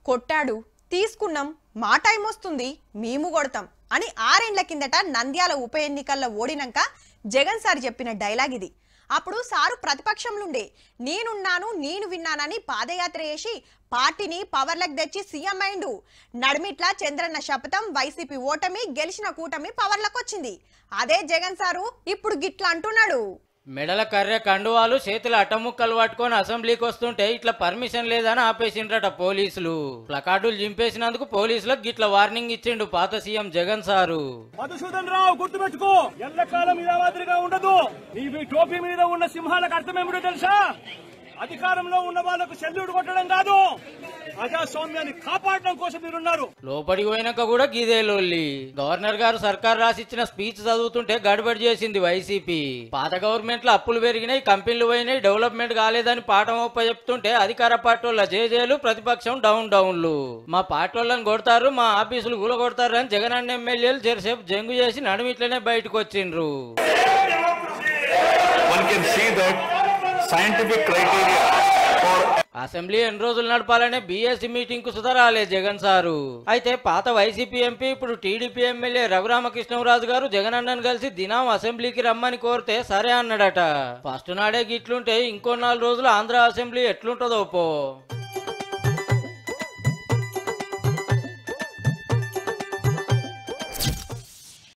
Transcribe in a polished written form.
కొట్టాడు తీసుకున్నాం మా టైం వస్తుంది మేము కొడతాం అని 6 ఏళ్ల కిందట నంద్యాల ఉప ఎన్నికల్లో ఓడినాక జగన్ సార్ చెప్పిన డైలాగ్ ఇది. అప్పుడు సారు ప్రతిపక్షంలోండే నేనున్నాను నేను విన్నానని పాదయాత్ర చేసి పార్టీని పవర్లకు తెచ్చి సీఎం అయిండు. నడిమిట్లా చంద్రన్న శపథం, వైసీపీ ఓటమి, గెలిచిన కూటమి పవర్లకు వచ్చింది. అదే జగన్ సారు ఇప్పుడు గిట్లా అంటున్నాడు. మెడల కర్రె కండువాలు చేతుల అట్టముక్కలు పట్టుకొని అసెంబ్లీకి వస్తుంటే ఇట్లా పర్మిషన్ లేదని ఆపేసిండ్రట పోలీసులు. ప్లకార్డులు చింపేసినందుకు పోలీసులకు గిట్ల వార్నింగ్ ఇచ్చిండు పాత సీఎం జగన్ సారు. మధుసూదన్ రావు గుర్తుపెట్టుకో, ఎల్లకాలం ఇలా మాదిరిగా ఉండదు. నీవి టోపీ మీద ఉన్న సింహాలకు అర్థమేమిటో తెలుసా? అధికారంలో ఉన్న వాళ్ళకు సెల్యూట్ కొట్టడం కాదు, ప్రజాస్వామ్యాన్ని కాపాడడం కోసం మీరున్నారు. లోపలికి పోయినాక కూడా గీదే లొల్లి. గవర్నర్ గారు సర్కార్ రాసిచ్చిన స్పీచ్ చదువుతుంటే గడబడి చేసింది వైసీపీ. పాత గవర్నమెంట్ లో అప్పులు పెరిగినాయి, కంపెనీలు పోయినాయి, డెవలప్మెంట్ కాలేదని పాఠం ఒప్ప చెప్తుంటే అధికార పార్టీ వాళ్ళ జేజేలు, ప్రతిపక్షం డౌన్లు. మా పార్టీ వాళ్ళని కొడతారు, మా ఆఫీసులు కూల కొడతారు అని జగన్ అన్న ఎమ్మెల్యేలు జరసేపు జంగు చేసి నడుమిట్లనే బయటకు వచ్చిండ్రు. అసెంబ్లీ ఎన్ని రోజులు నడపాలనే బీఎస్సీ మీటింగ్ కు సుధా రాలే జగన్ సారు. అయితే పాత వైసీపీ ఎంపీ ఇప్పుడు టీడీపీ ఎమ్మెల్యే రఘురామకృష్ణరాజు గారు జగన్ అన్నను కలిసి దినం అసెంబ్లీకి రమ్మని కోరితే సరే అన్నాడట. ఫస్ట్ నాడే గిట్లుంటే ఇంకో 4 రోజులు ఆంధ్ర అసెంబ్లీ ఎట్లుంటదో పో.